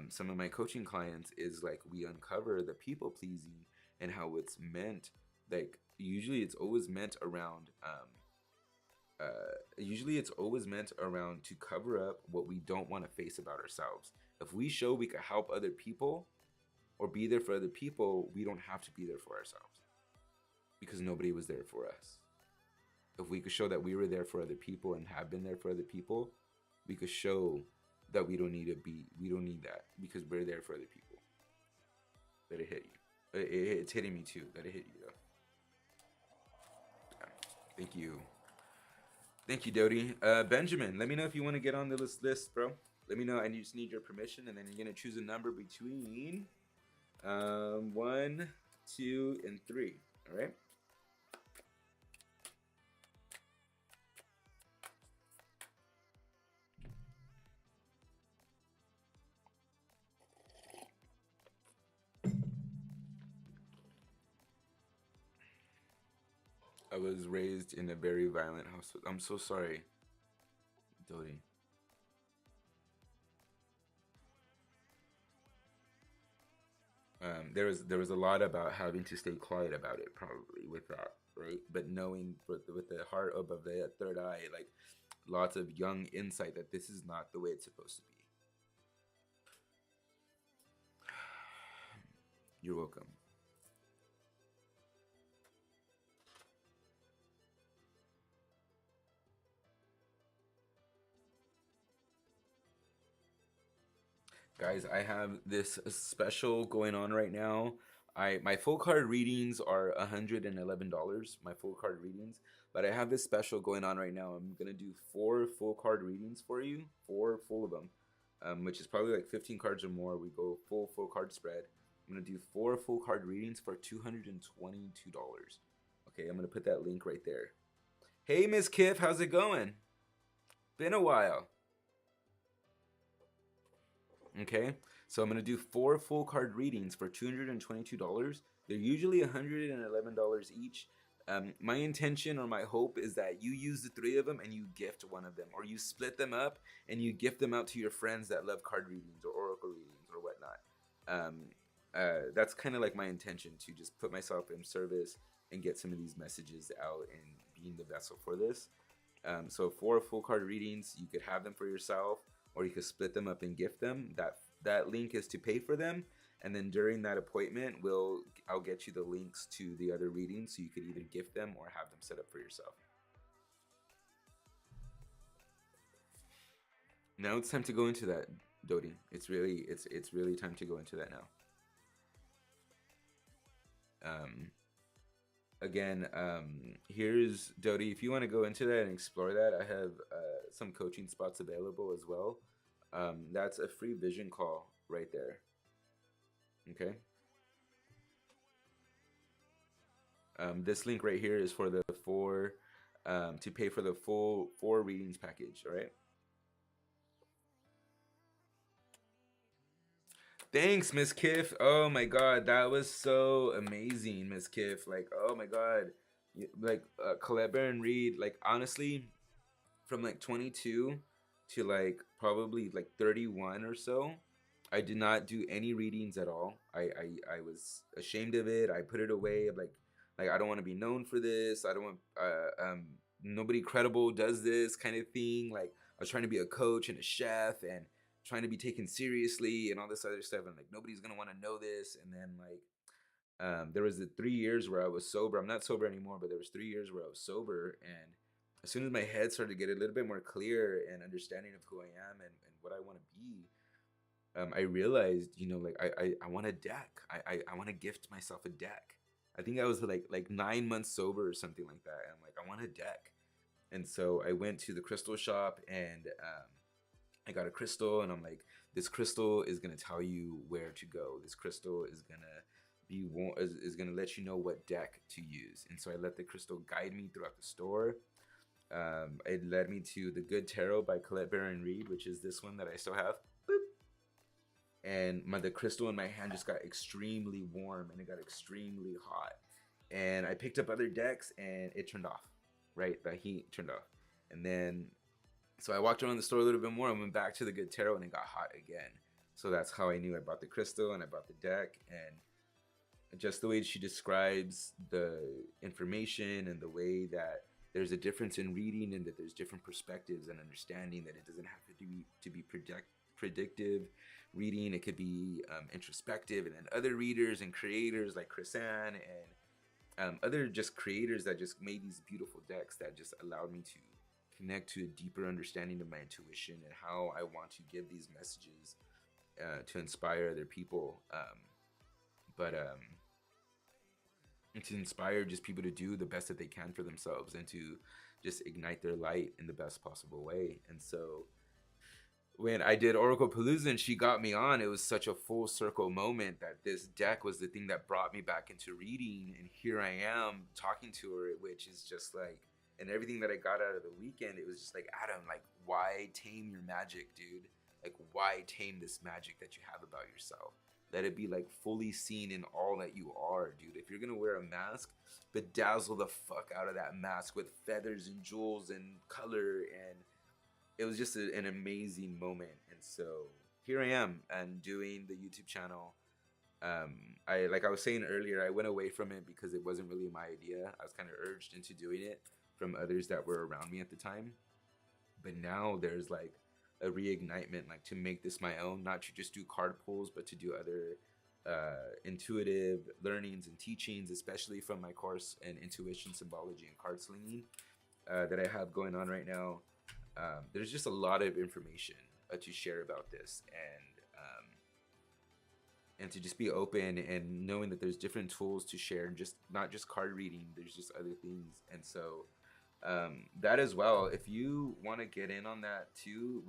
some of my coaching clients is like, we uncover the people pleasing and how it's meant. Like usually it's always meant around to cover up what we don't want to face about ourselves. If we show we can help other people or be there for other people, we don't have to be there for ourselves, because nobody was there for us. If we could show that we were there for other people and have been there for other people, we could show that we don't need that, because we're there for other people. Let it hit you. It's hitting me too. Let it hit you though. Yeah. Thank you. Thank you, Dodie. Benjamin, let me know if you want to get on this list, bro. Let me know. I just need your permission, and then you're gonna choose a number between 1, 2, and 3. All right. I was raised in a very violent household. I'm so sorry, Dodi. There was a lot about having to stay quiet about it, probably with that, right? But knowing with the heart above the third eye, like lots of young insight that this is not the way it's supposed to be. You're welcome. Guys, I have this special going on right now. My full card readings are $111. My full card readings, but I have this special going on right now. I'm gonna do 4 full card readings for you, four full of them, which is probably like 15 cards or more. We go full card spread. I'm gonna do 4 full card readings for $222. Okay, I'm gonna put that link right there. Hey, Miss Kiff, how's it going? Been a while. Okay, so I'm gonna do 4 full card readings for $222. They're usually $111 each. My intention or my hope is that you use the 3 of them and you gift one of them, or you split them up and you gift them out to your friends that love card readings or oracle readings or whatnot. That's kind of like my intention, to just put myself in service and get some of these messages out and being the vessel for this. So 4 full card readings, you could have them for yourself, or you could split them up and gift them. That link is to pay for them, and then during that appointment, I'll get you the links to the other readings, so you could either gift them or have them set up for yourself. Now it's time to go into that, Dodi. It's really time to go into that now. Um, Again, here's Dodi. If you want to go into that and explore that, I have some coaching spots available as well. That's a free vision call right there. Okay. This link right here is for the to pay for the full 4 readings package. All right. Thanks, Miss Kiff. Oh my God, that was so amazing, Miss Kiff. Like, oh my God, like Colette Baron Reed. Like, honestly, from like 22 to like probably like 31 or so, I did not do any readings at all. I was ashamed of it. I put it away. I'm like I don't want to be known for this. I don't want nobody credible does this kind of thing. Like, I was trying to be a coach and a chef and trying to be taken seriously and all this other stuff, and like nobody's gonna want to know this. And then like there was the 3 years where I was sober. I'm not sober anymore, but there was 3 years where I was sober, and as soon as my head started to get a little bit more clear and understanding of who I am and what I want to be, I realized, like I want a deck. I want to gift myself a deck. I think I was like 9 months sober or something like that. And I'm like, I want a deck. And so I went to the crystal shop and I got a crystal, and I'm like, this crystal is gonna tell you where to go. This crystal is gonna let you know what deck to use. And so I let the crystal guide me throughout the store. It led me to the Good Tarot by Colette Baron Reed, which is this one that I still have. Boop. And the crystal in my hand just got extremely warm and it got extremely hot. And I picked up other decks and it turned off. Right, the heat turned off. And then so I walked around the store a little bit more and went back to the Good Tarot and it got hot again. So that's how I knew I bought the crystal and I bought the deck. And just the way she describes the information and the way that there's a difference in reading and that there's different perspectives and understanding, that it doesn't have to be predictive reading. It could be introspective, and then other readers and creators like Chrisanne and other just creators that just made these beautiful decks that just allowed me to connect to a deeper understanding of my intuition and how I want to give these messages to inspire other people, but to inspire just people to do the best that they can for themselves and to just ignite their light in the best possible way. And so when I did Oracle Palooza and she got me on, it was such a full circle moment that this deck was the thing that brought me back into reading. And here I am talking to her, which is just like, and everything that I got out of the weekend, it was just like, Adam, like, why tame your magic, dude? Like, why tame this magic that you have about yourself? let it be like fully seen in all that you are, dude. If you're gonna wear a mask, bedazzle the fuck out of that mask with feathers and jewels and color, and it was just an amazing moment. And so here I am and doing the YouTube channel. I like I was saying earlier, I went away from it because it wasn't really my idea. I was kind of urged into doing it from others that were around me at the time. But now there's like a reignitement, like to make this my own, not to just do card pulls, but to do other intuitive learnings and teachings, especially from my course in intuition, symbology, and card slinging that I have going on right now. There's just a lot of information to share about this, and to just be open and knowing that there's different tools to share, and just not just card reading, there's just other things. And so that as well, if you want to get in on that too,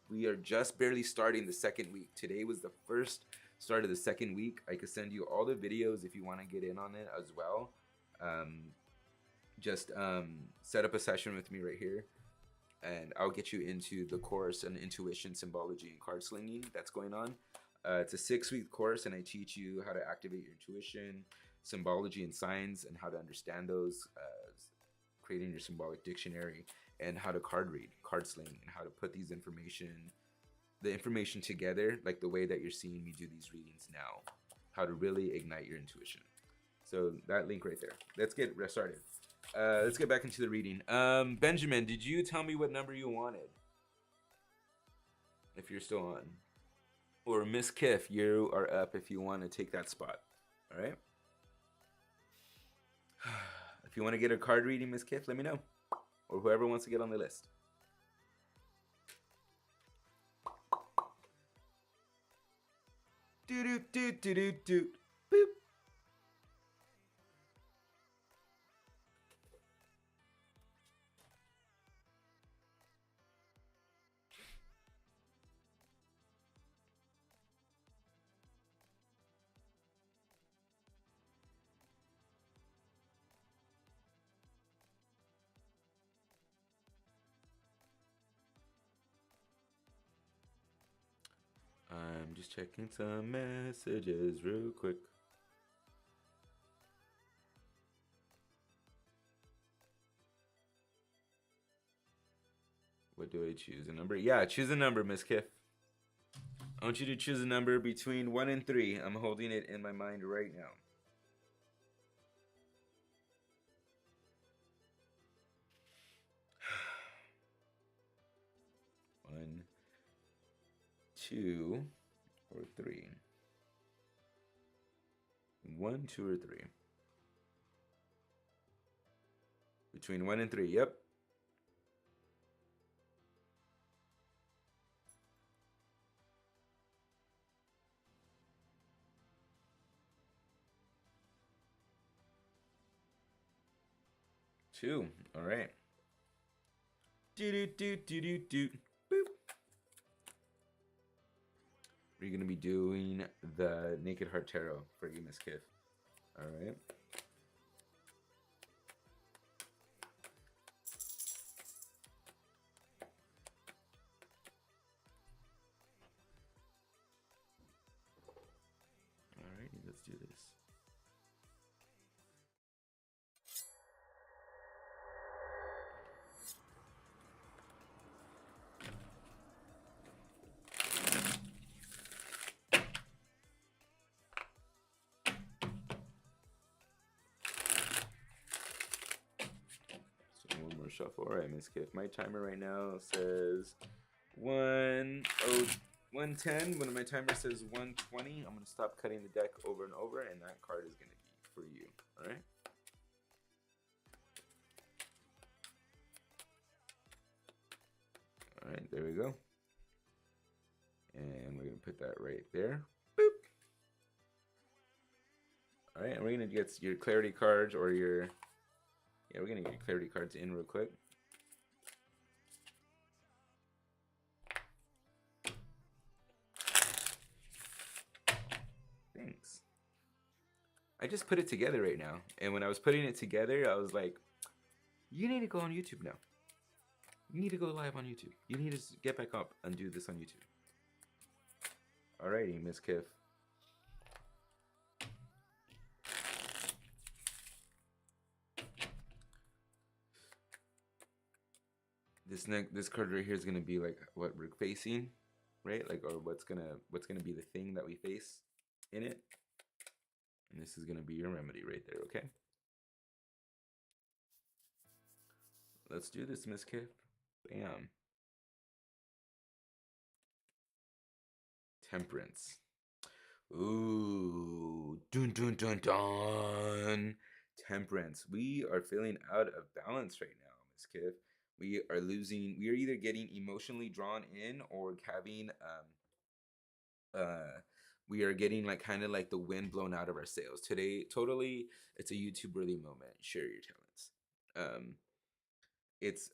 we are just barely starting the second week. Today was the first start of the second week. I could send you all the videos if you want to get in on it as well. Just set up a session with me right here, and I'll get you into the course on intuition, symbology, and card slinging that's going on. It's a 6-week course, and I teach you how to activate your intuition, symbology, and signs, and how to understand those, creating your symbolic dictionary, and how to card read, card sling, and how to put the information together, like the way that you're seeing me do these readings now, how to really ignite your intuition. So that link right there. Let's get started. Let's get back into the reading. Benjamin, did you tell me what number you wanted? If you're still on. Or Miss Kiff, you are up if you want to take that spot. All right? If you want to get a card reading, Miss Kiff, let me know. Or whoever wants to get on the list. Do-do-do-do-do-do. Boop. I'm just checking some messages real quick. What do I choose? A number? Yeah, choose a number, Miss Kiff. I want you to choose a number between 1 and 3. I'm holding it in my mind right now. 1, 2, or 3. 1, 2, or 3. Between 1 and 3. Yep. Two. All right. Do-do-do-do-do-do. Boop. We're going to be doing the Naked Heart Tarot for you, Miss Kiff. All right. All right, let's do this. One more shuffle. All right, Miss Kiff. My timer right now says 1:10. When my timer says 1:20, I'm going to stop cutting the deck over and over, and that card is going to be for you. All right? All right, there we go. And we're going to put that right there. Boop. All right, and we're going to get your clarity cards or your... Yeah, we're going to get clarity cards in real quick. Thanks. I just put it together right now. And when I was putting it together, I was like, you need to go on YouTube now. You need to go live on YouTube. You need to get back up and do this on YouTube. Alrighty, Miss Kiff. this card right here is gonna be like what we're facing, right? Like, or what's gonna be the thing that we face in it. And this is gonna be your remedy right there, okay? Let's do this, Miss Kip. Bam. Temperance. Ooh, dun dun dun dun. Temperance. We are feeling out of balance right now, Miss Kip. We are losing. We are either getting emotionally drawn in or having we are getting like kind of like the wind blown out of our sails today. Totally, it's a YouTube worthy moment. Share your talents. It's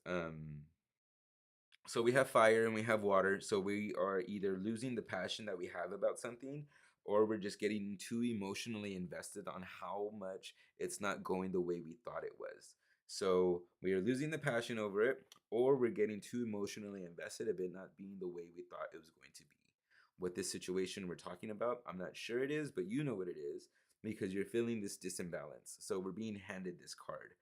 so we have fire and we have water, so we are either losing the passion that we have about something, or we're just getting too emotionally invested on how much it's not going the way we thought it was. So we are losing the passion over it, or we're getting too emotionally invested of it not being the way we thought it was going to be. What this situation we're talking about, I'm not sure it is, but you know what it is because you're feeling this disimbalance. So we're being handed this card.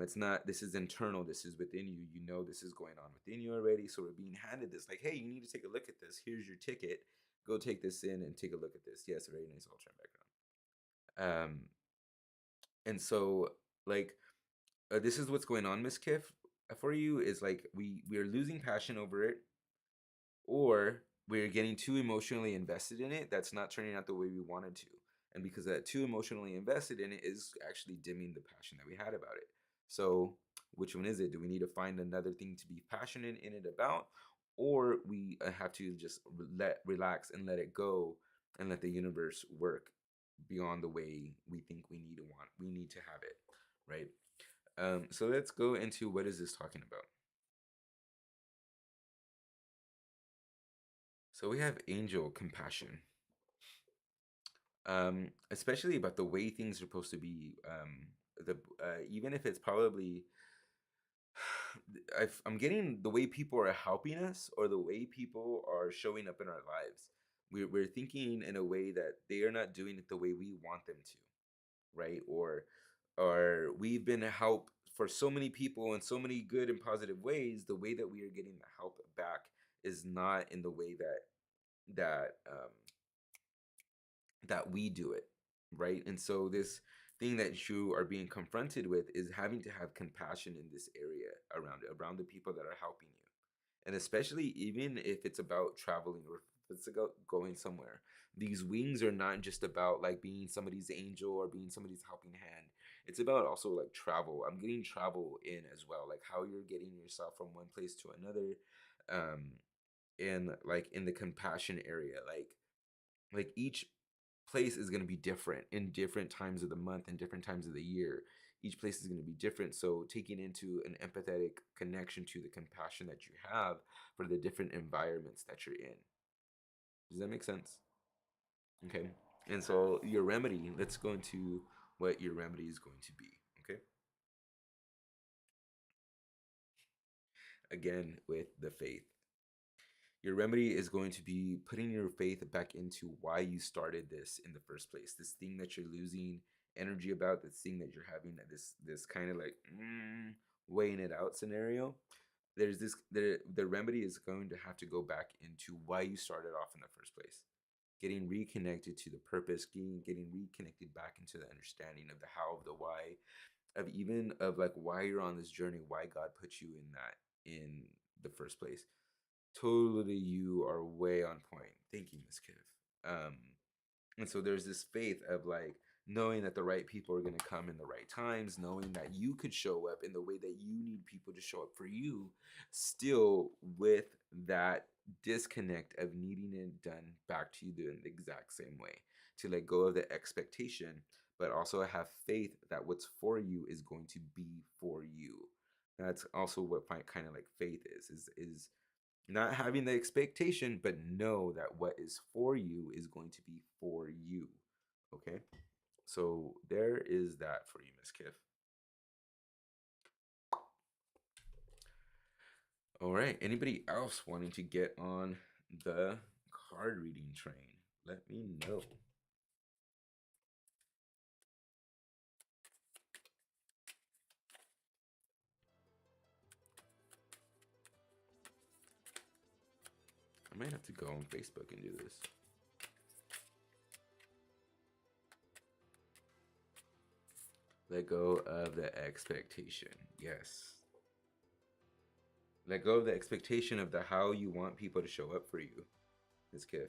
It's not, this is internal, this is within you. You know this is going on within you already. So we're being handed this like, hey, you need to take a look at this. Here's your ticket. Go take this in and take a look at this. Yes, very nice alternate background. And so like this is what's going on, Miss Kiff. For you is like we are losing passion over it, or we're getting too emotionally invested in it that's not turning out the way we wanted to. And because that too emotionally invested in it is actually dimming the passion that we had about it. So which one is it? Do we need to find another thing to be passionate in it about, or we have to just relax and let it go and let the universe work beyond the way we think we need to have it, right? So let's go into what is this talking about. So we have angel compassion, especially about the way things are supposed to be. Even if it's probably, I'm getting the way people are helping us or the way people are showing up in our lives. We're thinking in a way that they are not doing it the way we want them to, right? Or we've been helped for so many people in so many good and positive ways. The way that we are getting the help back is not in the way that we do it, right? And so this thing that you are being confronted with is having to have compassion in this area around the people that are helping you. And especially even if it's about traveling or if it's about going somewhere, these wings are not just about like being somebody's angel or being somebody's helping hand. It's about also like travel. I'm getting travel in as well, like how you're getting yourself from one place to another, in like in the compassion area, like each place is going to be different in different times of the month and different times of the year. Each place is going to be different, so taking into an empathetic connection to the compassion that you have for the different environments that you're in. Does that make sense? Okay. And so your remedy, let's go into what your remedy is going to be. Okay. Again, with the faith, your remedy is going to be putting your faith back into why you started this in the first place. This thing that you're losing energy about, this thing that you're having this kind of like weighing it out scenario. There's this the remedy is going to have to go back into why you started off in the first place. Getting reconnected to the purpose, getting reconnected back into the understanding of the how, of the why, of even of like why you're on this journey, why God put you in that in the first place. Totally, you are way on point. Thank you, Miss Kiv. And so there's this faith of like knowing that the right people are going to come in the right times, knowing that you could show up in the way that you need people to show up for you, still with that disconnect of needing it done back to you in the exact same way, to let go of the expectation, but also have faith that what's for you is going to be for you. That's also what kind of like faith is not having the expectation, but know that what is for you is going to be for you. Okay? So there is that for you, Miss Kiff. All right. Anybody else wanting to get on the card reading train? Let me know. might have to go on Facebook and do this. Let go of the expectation. Yes. Let go of the expectation of the how you want people to show up for you. Ms. Kiff.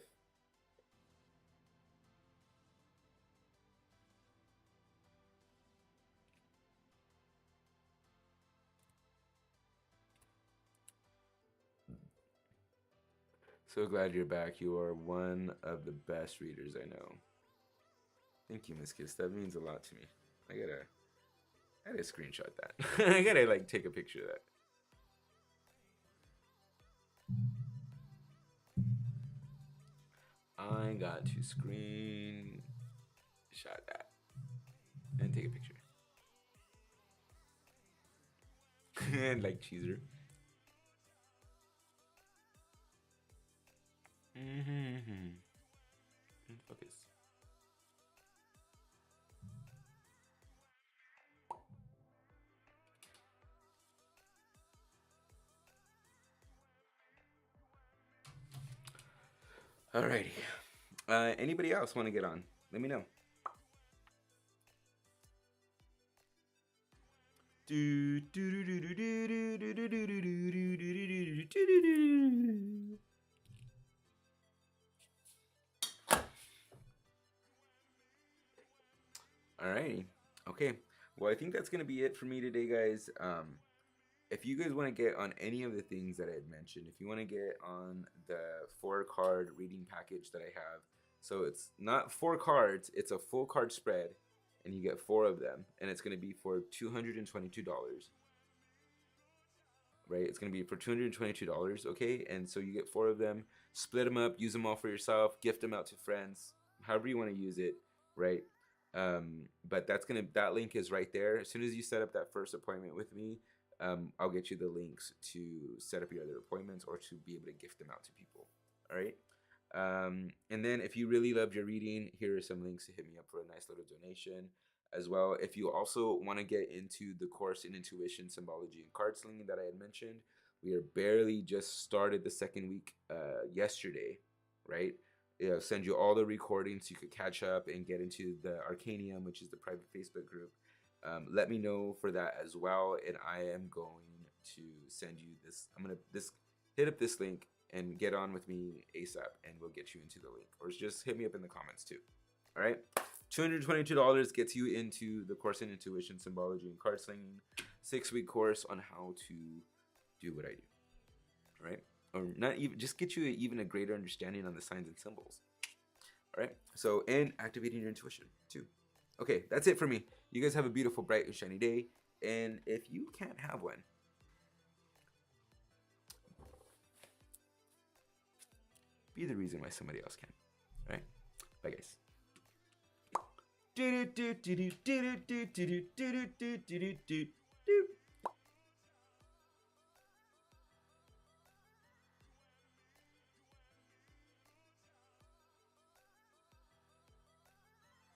So glad you're back. You are one of the best readers I know. Thank you, Miss Kiss. That means a lot to me. I gotta screenshot that. I gotta like take a picture of that. I got to screenshot that and take a picture. And like cheeser. Focus. Alrighty. Anybody else want to get on? Let me know. Alrighty. Okay. Well, I think that's gonna be it for me today, guys. If you guys want to get on any of the things that I had mentioned, if you want to get on the 4-card reading package that I have, so it's not 4 cards, it's a full card spread, and you get 4 of them, and it's going to be for $222, right? It's going to be for $222, okay? And so you get 4 of them, split them up, use them all for yourself, gift them out to friends, however you want to use it, right? But that link is right there. As soon as you set up that first appointment with me, I'll get you the links to set up your other appointments or to be able to gift them out to people. All right. And then if you really loved your reading, here are some links to hit me up for a nice little donation as well. If you also want to get into the course in intuition, symbology, and card slinging that I had mentioned, we are barely just started the second week yesterday, right? It'll send you all the recordings so you could catch up and get into the Arcanium, which is the private Facebook group. Let me know for that as well, and I am going to send you this. I'm gonna hit up this link and get on with me ASAP, and we'll get you into the link, or just hit me up in the comments too. All right, $222 gets you into the course in intuition, symbology, and card slinging, 6-week course on how to do what I do. All right, or not even just get you even a greater understanding on the signs and symbols. All right, so and activating your intuition too. Okay, that's it for me. You guys have a beautiful, bright, and shiny day. And if you can't have one, be the reason why somebody else can. All right? Bye, guys.